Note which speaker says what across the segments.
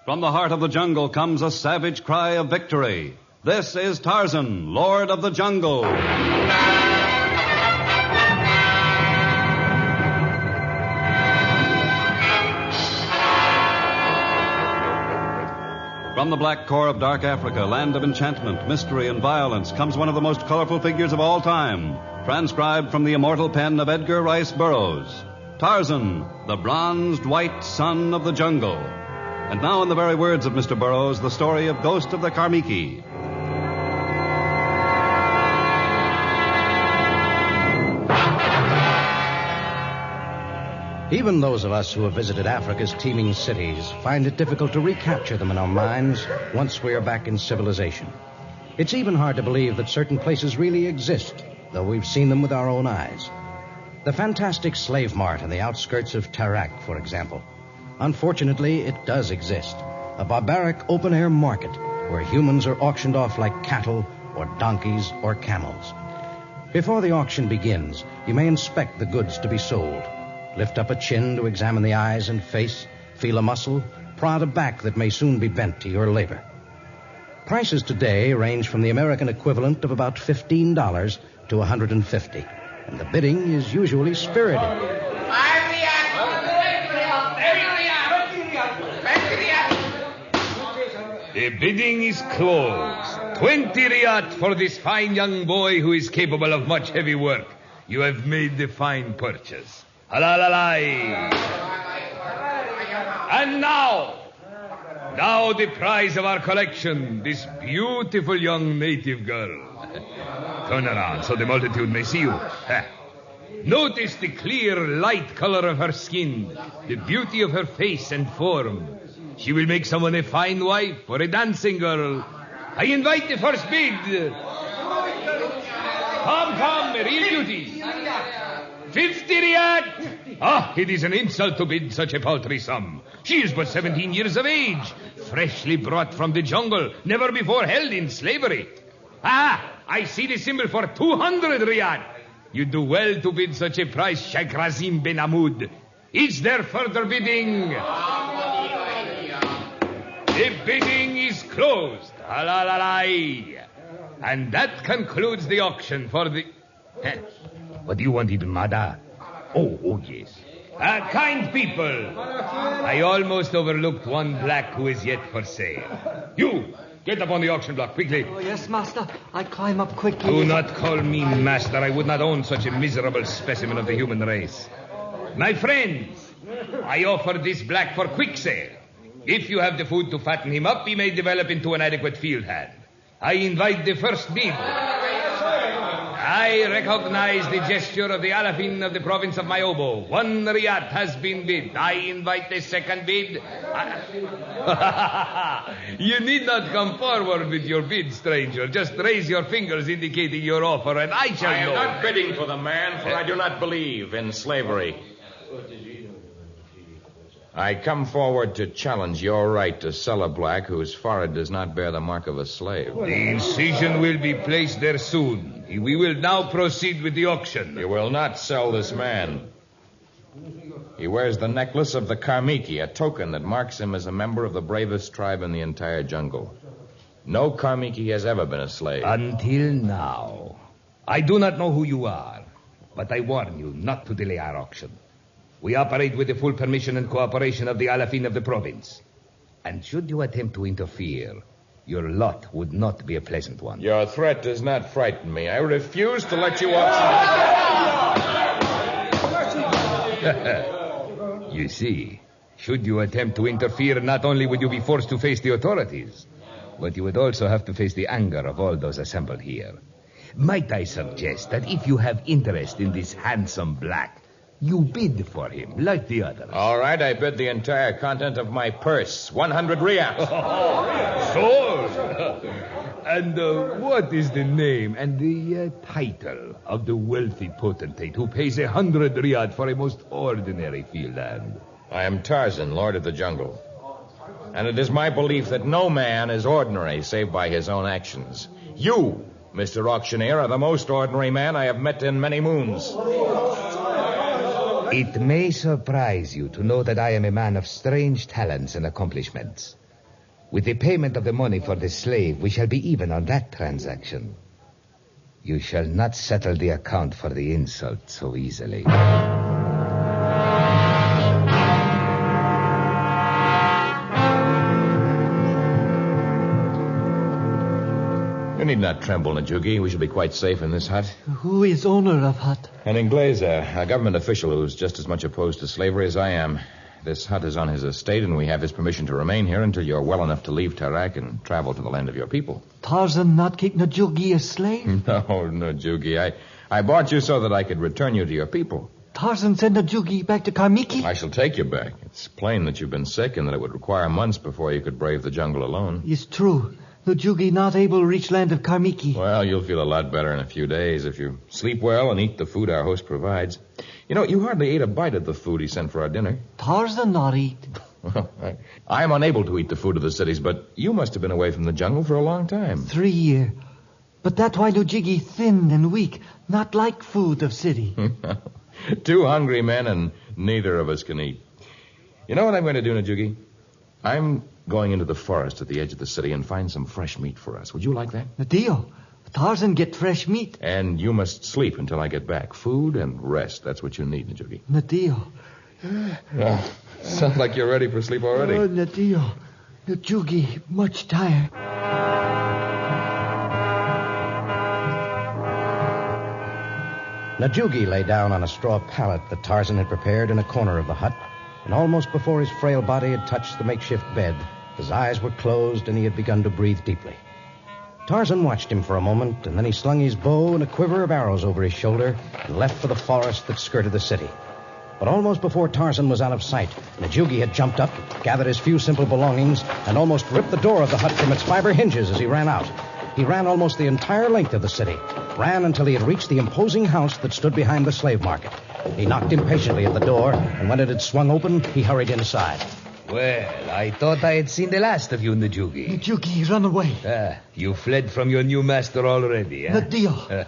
Speaker 1: From the heart of the jungle comes a savage cry of victory. This is Tarzan, Lord of the Jungle. From the black core of dark Africa, land of enchantment, mystery, and violence, comes one of the most colorful figures of all time, transcribed from the immortal pen of Edgar Rice Burroughs. Tarzan, the bronzed white son of the jungle. And now, in the very words of Mr. Burroughs, the story of Ghost of the Karmiki.
Speaker 2: Even those of us who have visited Africa's teeming cities find it difficult to recapture them in our minds once we are back in civilization. It's even hard to believe that certain places really exist, though we've seen them with our own eyes. The fantastic slave mart in the outskirts of Tarak, for example. Unfortunately, it does exist. A barbaric open-air market where humans are auctioned off like cattle or donkeys or camels. Before the auction begins, you may inspect the goods to be sold. Lift up a chin to examine the eyes and face, feel a muscle, prod a back that may soon be bent to your labor. Prices today range from the American equivalent of about $15 to $150, and the bidding is usually spirited.
Speaker 3: The bidding is closed. 20 riyat for this fine young boy who is capable of much heavy work. You have made the fine purchase. Halalai. And now the prize of our collection, this beautiful young native girl. Turn around so the multitude may see you. Notice the clear, light color of her skin, the beauty of her face and form. She will make someone a fine wife or a dancing girl. I invite the first bid. Come, a real beauty. 50 riyat. Ah, it is an insult to bid such a paltry sum. She is but 17 years of age, freshly brought from the jungle, never before held in slavery. I see the symbol for 200 riyat. You do well to bid such a price, Sheikh Razim bin Ahmud. Is there further bidding? The bidding is closed. Halalai. And that concludes the auction for the... What do you want, Ibn Mada? Oh, yes. Kind people, I almost overlooked one black who is yet for sale. You, get up on the auction block, quickly.
Speaker 4: Oh, yes, master. I climb up quickly.
Speaker 3: Do not call me master. I would not own such a miserable specimen of the human race. My friends, I offer this black for quick sale. If you have the food to fatten him up, he may develop into an adequate field hand. I invite the first bid. I recognize the gesture of the Alafin of the province of Mayobo. 1 riyat has been bid. I invite the second bid. You need not come forward with your bid, stranger. Just raise your fingers indicating your offer, and I shall know.
Speaker 5: I am not bidding for the man, for I do not believe in slavery. I come forward to challenge your right to sell a black whose forehead does not bear the mark of a slave.
Speaker 3: The incision will be placed there soon. We will now proceed with the auction.
Speaker 5: You will not sell this man. He wears the necklace of the Karmiki, a token that marks him as a member of the bravest tribe in the entire jungle. No Karmiki has ever been a slave.
Speaker 3: Until now. I do not know who you are, but I warn you not to delay our auction. We operate with the full permission and cooperation of the Alafin of the province. And should you attempt to interfere, your lot would not be a pleasant one.
Speaker 5: Your threat does not frighten me. I refuse to let you auction.
Speaker 3: You see, should you attempt to interfere, not only would you be forced to face the authorities, but you would also have to face the anger of all those assembled here. Might I suggest that if you have interest in this handsome black, you bid for him, like the others.
Speaker 5: All right, I bid the entire content of my purse, 100 riyals.
Speaker 3: Sold. And what is the name and the title of the wealthy potentate who pays 100 riyad for a most ordinary field hand?
Speaker 5: I am Tarzan, Lord of the Jungle. And it is my belief that no man is ordinary save by his own actions. You, Mr. Auctioneer, are the most ordinary man I have met in many moons.
Speaker 3: It may surprise you to know that I am a man of strange talents and accomplishments.
Speaker 6: With the payment of the money for the slave, we shall be even on that transaction. You shall not settle the account for the insult so easily.
Speaker 5: You need not tremble, Najugi. We shall be quite safe in this hut.
Speaker 4: Who is owner of hut?
Speaker 5: An Inglese, a government official who's just as much opposed to slavery as I am. This hut is on his estate, and we have his permission to remain here until you're well enough to leave Tarak and travel to the land of your people.
Speaker 4: Tarzan not keep Najugi a slave?
Speaker 5: No, Najugi. I bought you so that I could return you to your people.
Speaker 4: Tarzan send Najugi back to Karmiki?
Speaker 5: I shall take you back. It's plain that you've been sick and that it would require months before you could brave the jungle alone.
Speaker 4: It's true. Najugi not able to reach land of Karmiki.
Speaker 5: Well, you'll feel a lot better in a few days if you sleep well and eat the food our host provides. You know, you hardly ate a bite of the food he sent for our dinner.
Speaker 4: Tarzan not eat.
Speaker 5: Well, I'm unable to eat the food of the cities, but you must have been away from the jungle for a long time.
Speaker 4: 3 years. But that's why Najugi thin and weak, not like food of city.
Speaker 5: 2 hungry men and neither of us can eat. You know what I'm going to do, Najugi? I'm going into the forest at the edge of the city and find some fresh meat for us. Would you like that?
Speaker 4: Nadio, Tarzan get fresh meat.
Speaker 5: And you must sleep until I get back. Food and rest. That's what you need, Najugi.
Speaker 4: Nadio.
Speaker 5: Oh, sounds like you're ready for sleep already.
Speaker 4: Oh, Nadio. Najugi, much tired.
Speaker 2: Najugi lay down on a straw pallet that Tarzan had prepared in a corner of the hut, and almost before his frail body had touched the makeshift bed, his eyes were closed and he had begun to breathe deeply. Tarzan watched him for a moment, and then he slung his bow and a quiver of arrows over his shoulder and left for the forest that skirted the city. But almost before Tarzan was out of sight, Najugi had jumped up, gathered his few simple belongings, and almost ripped the door of the hut from its 5 hinges as he ran out. He ran almost the entire length of the city, ran until he had reached the imposing house that stood behind the slave market. He knocked impatiently at the door, and when it had swung open, he hurried inside.
Speaker 6: Well, I thought I had seen the last of you, Najugi.
Speaker 4: Najugi, run away.
Speaker 6: You fled from your new master already, eh?
Speaker 4: Nadio.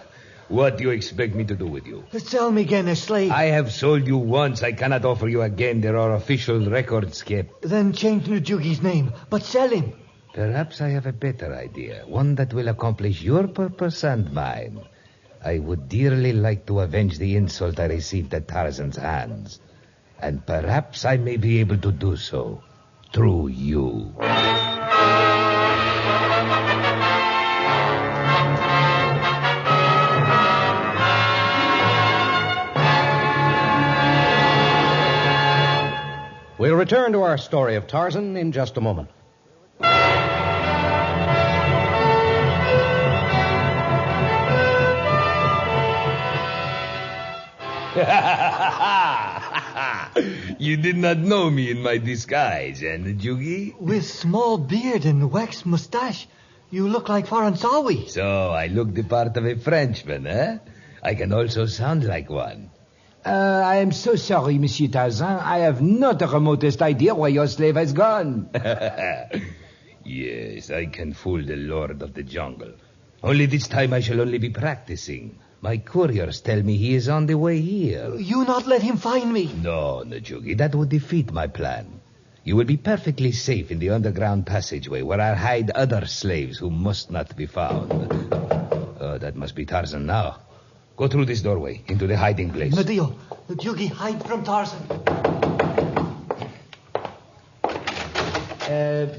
Speaker 6: What do you expect me to do with you?
Speaker 4: Sell me again as slave.
Speaker 6: I have sold you once. I cannot offer you again. There are official records kept.
Speaker 4: Then change Najugi's name, but sell him.
Speaker 6: Perhaps I have a better idea, one that will accomplish your purpose and mine. I would dearly like to avenge the insult I received at Tarzan's hands. And perhaps I may be able to do so through you.
Speaker 2: We'll return to our story of Tarzan in just a moment.
Speaker 6: You did not know me in my disguise, eh, Najugi?
Speaker 4: With small beard and waxed mustache, you look like Faransawi.
Speaker 6: So I look the part of a Frenchman, eh? I can also sound like one.
Speaker 7: I am so sorry, Monsieur Tarzan. I have not the remotest idea where your slave has gone.
Speaker 6: Yes, I can fool the Lord of the Jungle. Only this time I shall only be practicing. My couriers tell me he is on the way here.
Speaker 4: You not let him find me.
Speaker 6: No, Najugi, that would defeat my plan. You will be perfectly safe in the underground passageway where I hide other slaves who must not be found. Oh, that must be Tarzan now. Go through this doorway into the hiding place.
Speaker 4: Nadio, Najugi, hide from Tarzan.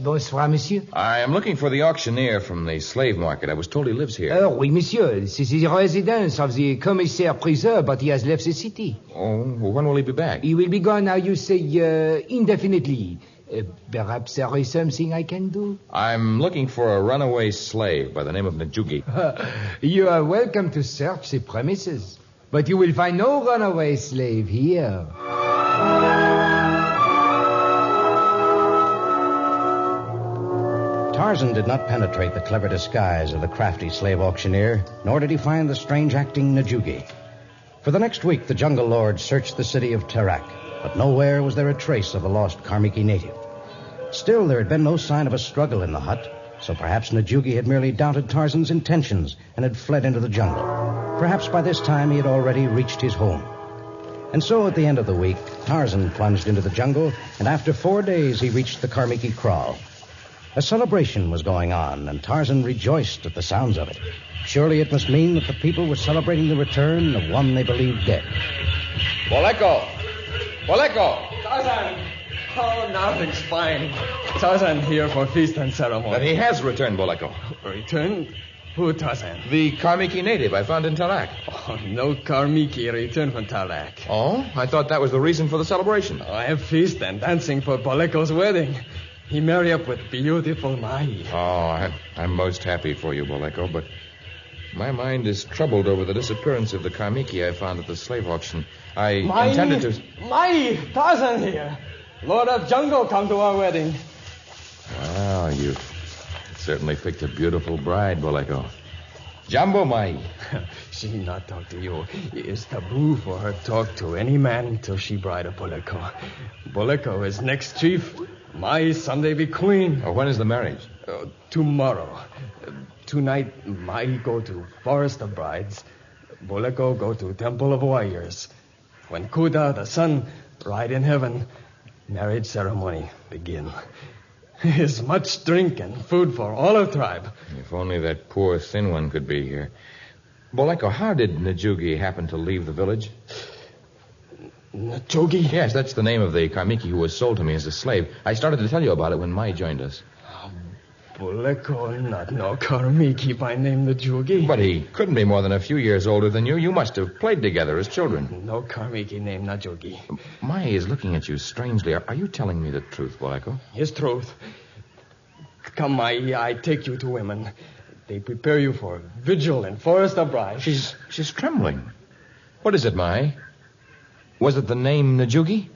Speaker 7: Bonsoir, monsieur.
Speaker 5: I am looking for the auctioneer from the slave market. I was told he lives here.
Speaker 7: Oui, monsieur. This is the residence of the commissaire-priseur, but he has left the city.
Speaker 5: Oh, well, when will he be back?
Speaker 7: He will be gone, now you say, indefinitely. Perhaps there is something I can do?
Speaker 5: I'm looking for a runaway slave by the name of Najugi.
Speaker 7: You are welcome to search the premises, but you will find no runaway slave here.
Speaker 2: Tarzan did not penetrate the clever disguise of the crafty slave auctioneer, nor did he find the strange-acting Najugi. For the next week, the jungle lord searched the city of Tarak, but nowhere was there a trace of the lost Karmiki native. Still, there had been no sign of a struggle in the hut, so perhaps Najugi had merely doubted Tarzan's intentions and had fled into the jungle. Perhaps by this time he had already reached his home. And so at the end of the week, Tarzan plunged into the jungle, and after 4 days he reached the Karmiki kraal. A celebration was going on, and Tarzan rejoiced at the sounds of it. Surely it must mean that the people were celebrating the return of one they believed dead.
Speaker 5: Boleko! Boleko!
Speaker 8: Tarzan! Oh, now it's fine. Tarzan here for feast and ceremony.
Speaker 5: But he has returned, Boleko.
Speaker 8: Returned? Who, Tarzan?
Speaker 5: The Karmiki native I found in Tarak.
Speaker 8: Oh, no Karmiki returned from Tarak.
Speaker 5: Oh? I thought that was the reason for the celebration.
Speaker 8: I have feast and dancing for Boleko's wedding. He married up with beautiful Mai.
Speaker 5: Oh, I'm most happy for you, Boleko, but my mind is troubled over the disappearance of the Karmiki I found at the slave auction. I intended to...
Speaker 8: Mai! Tarzan here. Lord of Jungle come to our wedding.
Speaker 5: Wow, you certainly picked a beautiful bride, Boleko. Jumbo Mai.
Speaker 8: She not talk to you. It's taboo for her talk to any man till she bride of Boleko. Boleko is next chief. Mai someday be queen.
Speaker 5: Oh, when is the marriage?
Speaker 8: Tomorrow. Tonight, Mai go to Forest of Brides. Boleko go to Temple of Warriors. When Kuda, the sun, ride in heaven, marriage ceremony begin. Is much drink and food for all of tribe.
Speaker 5: If only that poor thin one could be here. Boleko, how did Najugi happen to leave the village?
Speaker 8: Najugi?
Speaker 5: Yes, that's the name of the Karmiki who was sold to me as a slave. I started to tell you about it when Mai joined us.
Speaker 8: Boleko not no Karmiki by name Najugi.
Speaker 5: But he couldn't be more than a few years older than you. You must have played together as children.
Speaker 8: No Karmiki name Najugi.
Speaker 5: Mai is looking at you strangely. Are you telling me the truth, Boleko?
Speaker 8: It's truth. Come, Mai, I take you to women. They prepare you for vigil in Forest of Brides.
Speaker 5: She's trembling. What is it, Mai? Was it the name Najugi?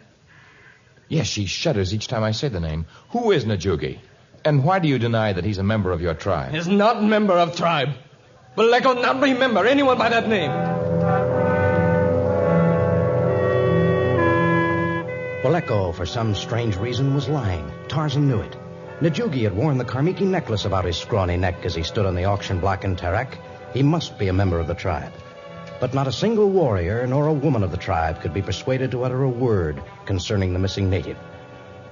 Speaker 5: Yes, she shudders each time I say the name. Who is Najugi? And why do you deny that he's a member of your tribe?
Speaker 8: He's not member of tribe. Boleko not remember anyone by that name.
Speaker 2: Boleko, for some strange reason, was lying. Tarzan knew it. Najugi had worn the Karmiki necklace about his scrawny neck as he stood on the auction block in Tarak. He must be a member of the tribe. But not a single warrior nor a woman of the tribe could be persuaded to utter a word concerning the missing native.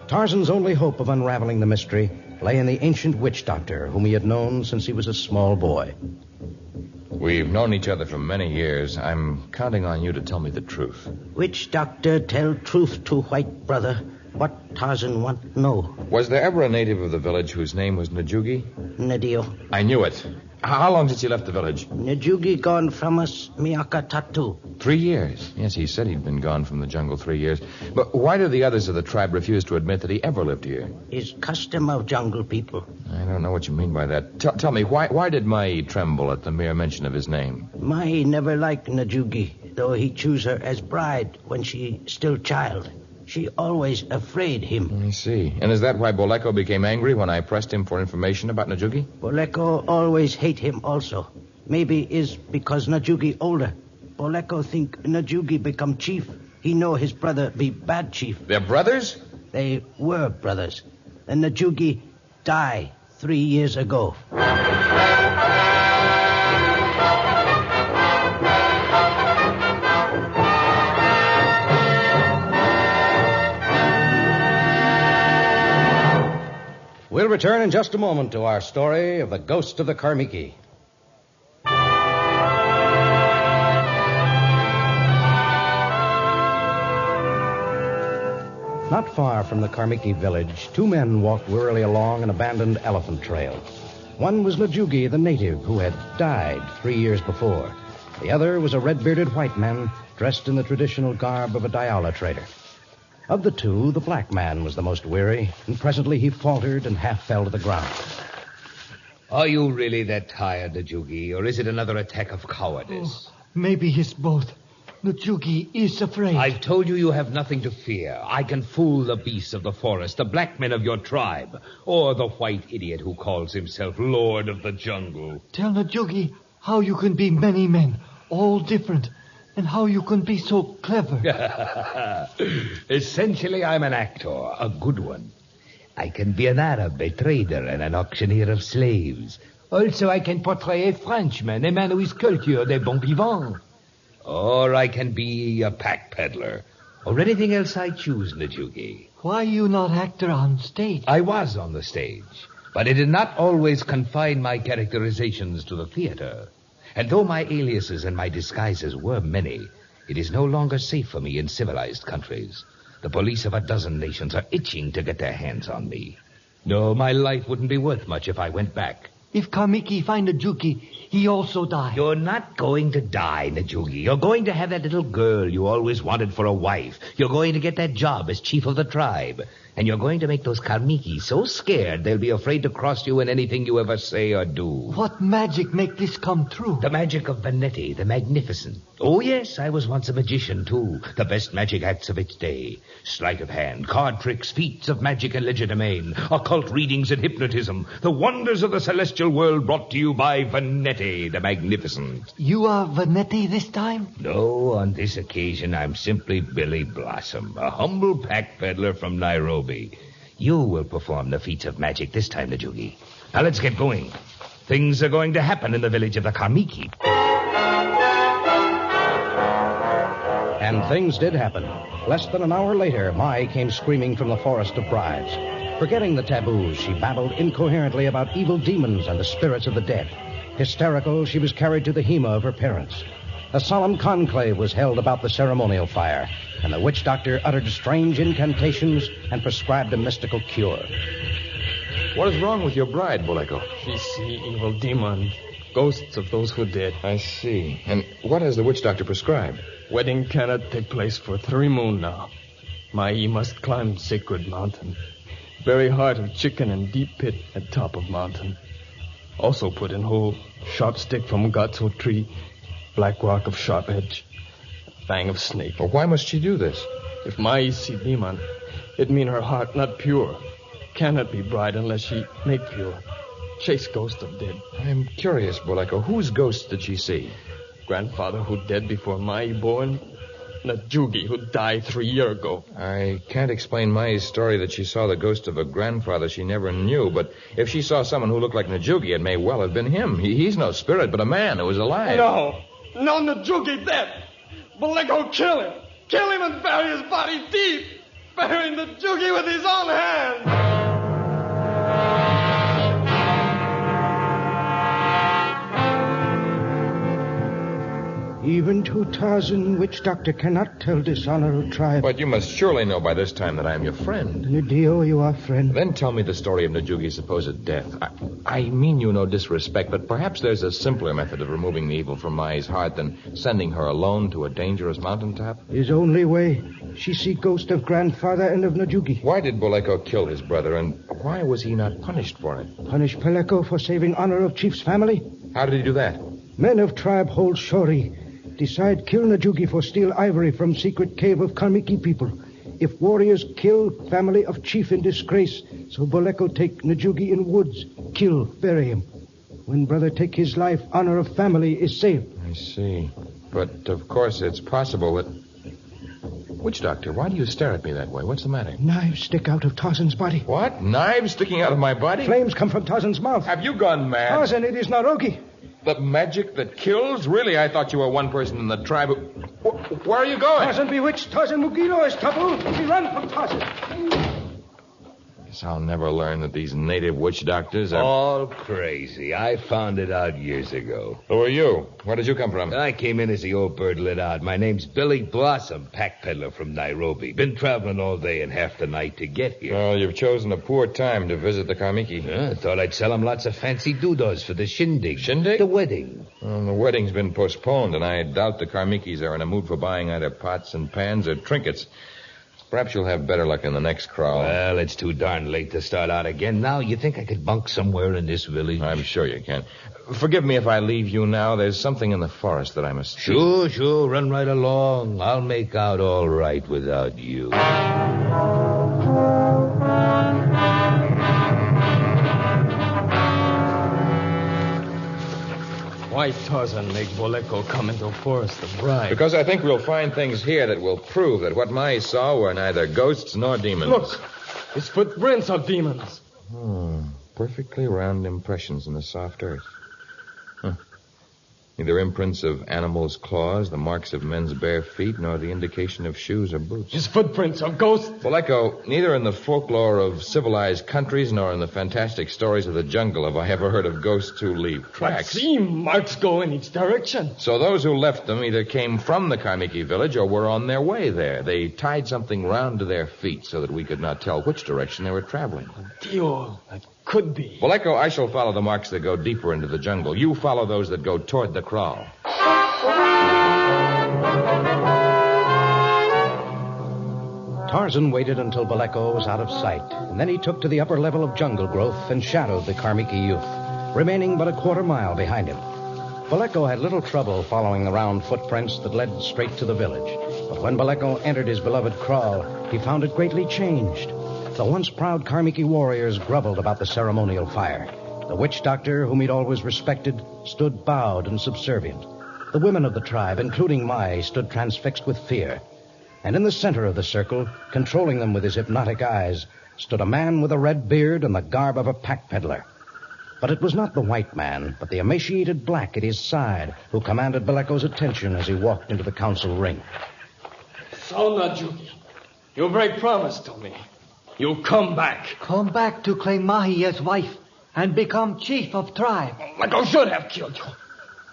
Speaker 2: Tarzan's only hope of unraveling the mystery lay in the ancient witch doctor whom he had known since he was a small boy.
Speaker 5: We've known each other for many years. I'm counting on you to tell me the truth.
Speaker 9: Witch doctor tell truth to white brother. What Tarzan want know?
Speaker 5: Was there ever a native of the village whose name was Najugi?
Speaker 9: Nadio.
Speaker 5: I knew it. How long since he left the village?
Speaker 9: Najugi gone from us, Miaka Tatu.
Speaker 5: 3 years. Yes, he said he'd been gone from the jungle 3 years. But why do the others of the tribe refuse to admit that he ever lived here?
Speaker 9: Is custom of jungle people.
Speaker 5: I don't know what you mean by that. Tell me, why did Mai tremble at the mere mention of his name?
Speaker 9: Mai never liked Najugi, though he choose her as bride when she still child. She always afraid him.
Speaker 5: I see. And is that why Boleko became angry when I pressed him for information about Najugi?
Speaker 9: Boleko always hate him also. Maybe is because Najugi older. Boleko think Najugi become chief. He know his brother be bad chief.
Speaker 5: They're brothers?
Speaker 9: They were brothers. And Najugi die 3 years ago.
Speaker 2: We'll return in just a moment to our story of the ghost of the Karmiki. Not far from the Karmiki village, 2 men walked wearily along an abandoned elephant trail. One was Najugi, the native, who had died 3 years before. The other was a red-bearded white man dressed in the traditional garb of a Dayala trader. Of the 2, the black man was the most weary, and presently he faltered and half fell to the ground.
Speaker 6: Are you really that tired, Najugi, or is it another attack of cowardice?
Speaker 4: Oh, maybe it's both. Najugi is afraid.
Speaker 6: I've told you have nothing to fear. I can fool the beasts of the forest, the black men of your tribe, or the white idiot who calls himself Lord of the Jungle.
Speaker 4: Tell Najugi how you can be many men, all different, and how you can be so clever.
Speaker 6: Essentially, I'm an actor, a good one. I can be an Arab, a trader, and an auctioneer of slaves.
Speaker 7: Also, I can portray a Frenchman, a man who is cultured, a bon vivant.
Speaker 6: Or I can be a pack peddler, or anything else I choose, Najugi.
Speaker 4: Why you not actor on stage?
Speaker 6: I was on the stage, But it did not always confine my characterizations to the theater. And though my aliases and my disguises were many, it is no longer safe for me in civilized countries. The police of a dozen nations are itching to get their hands on me. No, my life wouldn't be worth much if I went back.
Speaker 4: If Karmiki find Najuki, he also die.
Speaker 6: You're not going to die, Najugi. You're going to have that little girl you always wanted for a wife. You're going to get that job as chief of the tribe. And you're going to make those Karmiki so scared they'll be afraid to cross you in anything you ever say or do.
Speaker 4: What magic make this come true?
Speaker 6: The magic of Venetti, the Magnificent. Oh, yes, I was once a magician, too. The best magic acts of its day. Sleight of hand, card tricks, feats of magic and legerdemain, occult readings and hypnotism. The wonders of the celestial world brought to you by Venetti, the Magnificent.
Speaker 4: You are Vanetti this time?
Speaker 6: No, on this occasion, I'm simply Billy Blossom, a humble pack peddler from Nairobi. You will perform the feats of magic this time, Najugi. Now let's get going. Things are going to happen in the village of the Karmiki.
Speaker 2: And things did happen. Less than an hour later, Mai came screaming from the forest of brides. Forgetting the taboos, she babbled incoherently about evil demons and the spirits of the dead. Hysterical, she was carried to the Hema of her parents. A solemn conclave was held about the ceremonial fire, and the witch doctor uttered strange incantations and prescribed a mystical cure.
Speaker 5: What is wrong with your bride, Boleko?
Speaker 8: She see evil demon, ghosts of those who dead.
Speaker 5: I see. And what has the witch doctor prescribed?
Speaker 8: Wedding cannot take place for 3 moon now. Mai must climb sacred mountain. Very heart of chicken and deep pit at top of mountain. Also put in hole, sharp stick from gatso tree, black rock of sharp edge, fang of snake.
Speaker 5: Well, why must she do this?
Speaker 8: If Mai see demon, it mean her heart not pure. Cannot be bride unless she make pure. Chase ghost of dead.
Speaker 5: I'm curious, Boleko. Whose ghost did she see?
Speaker 8: Grandfather who dead before Mai born. Najugi who died 3 years ago.
Speaker 5: I can't explain Mai's story that she saw the ghost of a grandfather she never knew, but if she saw someone who looked like Najugi, it may well have been him. He's no spirit, but a man who was alive.
Speaker 8: No, Najugi dead. Boleko kill him. Kill him and bury his body deep. Bury Najugi with his own hands.
Speaker 9: Even to Tarzan, witch doctor cannot tell dishonor of tribe.
Speaker 5: But you must surely know by this time that I am your friend.
Speaker 9: Nidio, you are friend.
Speaker 5: Then tell me the story of Najugi's supposed death. I mean you no disrespect, but perhaps there's a simpler method of removing the evil from Mai's heart than sending her alone to a dangerous mountaintop.
Speaker 9: His only way. She see ghost of grandfather and of Najugi.
Speaker 5: Why did Boleko kill his brother, and why was he not punished for it?
Speaker 9: Punish Peleko for saving honor of chief's family?
Speaker 5: How did he do that?
Speaker 9: Men of tribe hold shori. Decide kill Najugi for steal ivory from secret cave of Karmiki people. If warriors kill family of chief in disgrace, so Boleko take Najugi in woods, kill, bury him. When brother take his life, honor of family is saved.
Speaker 5: I see. But, of course, it's possible that... Witch doctor, why do you stare at me that way? What's the matter?
Speaker 9: Knives stick out of Tarzan's body.
Speaker 5: What? Knives sticking out of my body?
Speaker 9: Flames come from Tarzan's mouth.
Speaker 5: Have you gone mad?
Speaker 9: Tarzan, it is Narogi.
Speaker 5: The magic that kills? Really? I thought you were one person in the tribe. Where are you going?
Speaker 9: Tarzan bewitched. Tarzan Mugilo is taboo. We run from Tarzan.
Speaker 5: Guess I'll never learn that these native witch doctors are...
Speaker 6: All crazy. I found it out years ago.
Speaker 5: Who are you? Where did you come from?
Speaker 6: I came in as the old bird lit out. My name's Billy Blossom, pack peddler from Nairobi. Been traveling all day and half the night to get here.
Speaker 5: Well, you've chosen a poor time to visit the Karmiki.
Speaker 6: Thought I'd sell 'em lots of fancy doodahs for the shindig.
Speaker 5: Shindig?
Speaker 6: The wedding.
Speaker 5: Well, the wedding's been postponed, and I doubt the Karmikis are in a mood for buying either pots and pans or trinkets. Perhaps you'll have better luck in the next crawl.
Speaker 6: Well, it's too darn late to start out again now. You think I could bunk somewhere in this village?
Speaker 5: I'm sure you can. Forgive me if I leave you now. There's something in the forest that I must...
Speaker 6: Sure. Run right along. I'll make out all right without you.
Speaker 8: Why Tarzan make Boleko come into a forest of bride?
Speaker 5: Because I think we'll find things here that will prove that what Mai saw were neither ghosts nor demons.
Speaker 8: Look, it's footprints of demons.
Speaker 5: Perfectly round impressions in the soft earth. Neither imprints of animals' claws, the marks of men's bare feet, nor the indication of shoes or boots.
Speaker 8: His footprints are ghosts.
Speaker 5: Boleko, neither in the folklore of civilized countries nor in the fantastic stories of the jungle have I ever heard of ghosts who leave
Speaker 8: But
Speaker 5: tracks.
Speaker 8: see, marks go in each direction.
Speaker 5: So those who left them either came from the Karmiki village or were on their way there. They tied something round to their feet so that we could not tell which direction they were traveling.
Speaker 8: Dio, that could be.
Speaker 5: Boleko, I shall follow the marks that go deeper into the jungle. You follow those that go toward the kraal.
Speaker 2: Tarzan waited until Boleko was out of sight, and then he took to the upper level of jungle growth and shadowed the Karmiki youth, remaining but a quarter mile behind him. Boleko had little trouble following the round footprints that led straight to the village. But when Boleko entered his beloved kraal, he found it greatly changed. The once proud Karmiki warriors grumbled about the ceremonial fire. The witch doctor, whom he'd always respected, stood bowed and subservient. The women of the tribe, including Mai, stood transfixed with fear. And in the center of the circle, controlling them with his hypnotic eyes, stood a man with a red beard and the garb of a pack peddler. But it was not the white man, but the emaciated black at his side, who commanded Boleko's attention as he walked into the council ring.
Speaker 8: So, Najugi, you break promise to me. You come back.
Speaker 4: Come back to claim Mahi as wife and become chief of tribe.
Speaker 8: Boleko should have killed you.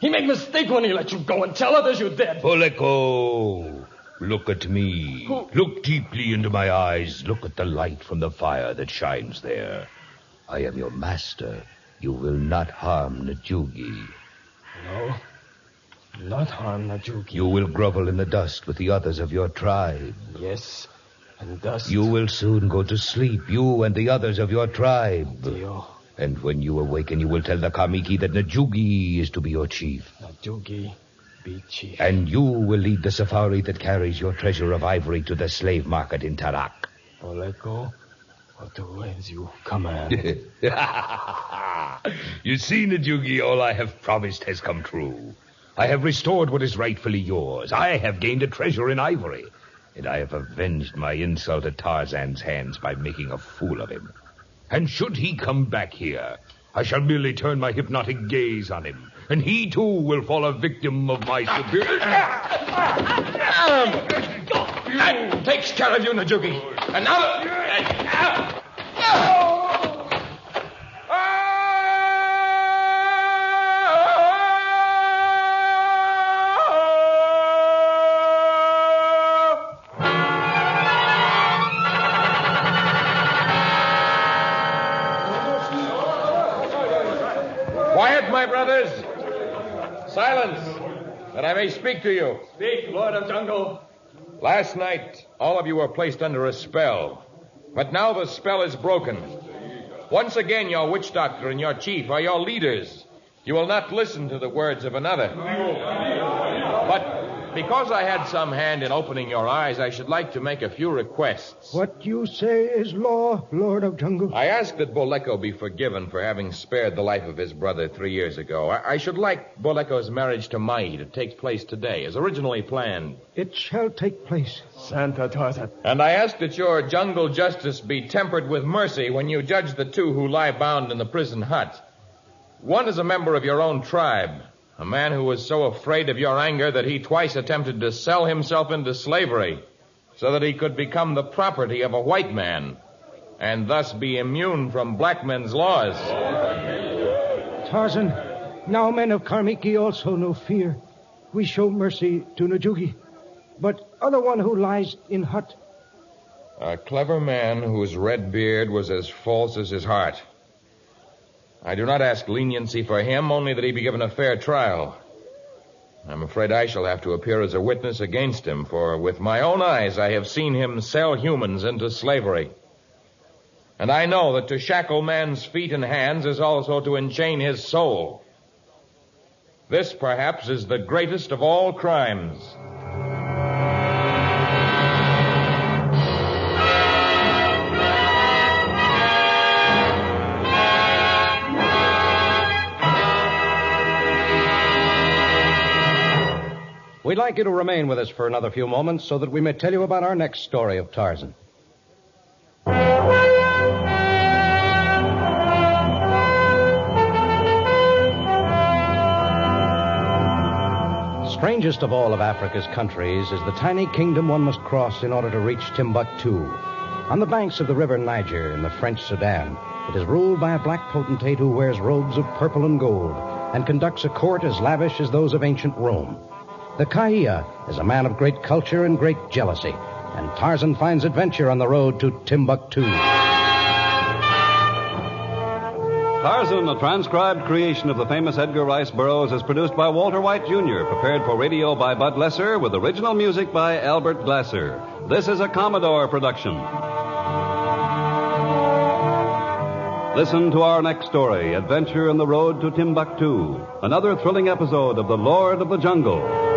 Speaker 8: He made mistake when he let you go and tell others you did.
Speaker 6: Boleko, look at me. Look deeply into my eyes. Look at the light from the fire that shines there. I am your master. You will not harm Najugi.
Speaker 8: No, not harm Najugi.
Speaker 6: You will grovel in the dust with the others of your tribe.
Speaker 8: Yes, and dust.
Speaker 6: You will soon go to sleep, you and the others of your tribe.
Speaker 8: Dio.
Speaker 6: And when you awaken, you will tell the Karmiki that Najugi is to be your chief.
Speaker 8: Najugi be chief.
Speaker 6: And you will lead the safari that carries your treasure of ivory to the slave market in Tarak.
Speaker 8: Boleko, I'll do as you command.
Speaker 6: You see, Najugi, all I have promised has come true. I have restored what is rightfully yours. I have gained a treasure in ivory. And I have avenged my insult at Tarzan's hands by making a fool of him. And should he come back here, I shall merely turn my hypnotic gaze on him, and he, too, will fall a victim of my superior...
Speaker 5: That takes care of you, Najugi. And now... Quiet, my brothers. Silence, that I may speak to you.
Speaker 8: Speak, Lord of Jungle.
Speaker 5: Last night, all of you were placed under a spell. But now the spell is broken. Once again, your witch doctor and your chief are your leaders. You will not listen to the words of another. But because I had some hand in opening your eyes, I should like to make a few requests.
Speaker 9: What you say is law, Lord of Jungle.
Speaker 5: I ask that Boleko be forgiven for having spared the life of his brother 3 years ago. I should like Boleko's marriage to Mai to take place today, as originally planned.
Speaker 9: It shall take place.
Speaker 8: Santa Tarzan.
Speaker 5: And I ask that your jungle justice be tempered with mercy when you judge the two who lie bound in the prison hut. One is a member of your own tribe, a man who was so afraid of your anger that he twice attempted to sell himself into slavery so that he could become the property of a white man and thus be immune from black men's laws.
Speaker 9: Tarzan, now men of Karmiki also know fear. We show mercy to Najugi. But other one who lies in hut.
Speaker 5: A clever man whose red beard was as false as his heart. I do not ask leniency for him, only that he be given a fair trial. I'm afraid I shall have to appear as a witness against him, for with my own eyes I have seen him sell humans into slavery. And I know that to shackle man's feet and hands is also to enchain his soul. This, perhaps, is the greatest of all crimes.
Speaker 2: We'd like you to remain with us for another few moments so that we may tell you about our next story of Tarzan. strangest of all of Africa's countries is the tiny kingdom one must cross in order to reach Timbuktu. On the banks of the river Niger in the French Sudan, it is ruled by a black potentate who wears robes of purple and gold and conducts a court as lavish as those of ancient Rome. The Kaia is a man of great culture and great jealousy, and Tarzan finds adventure on the road to Timbuktu.
Speaker 1: Tarzan, a transcribed creation of the famous Edgar Rice Burroughs, is produced by Walter White, Jr., prepared for radio by Bud Lesser, with original music by Albert Glasser. This is a Commodore production. Listen to our next story, Adventure in the Road to Timbuktu, another thrilling episode of The Lord of the Jungle.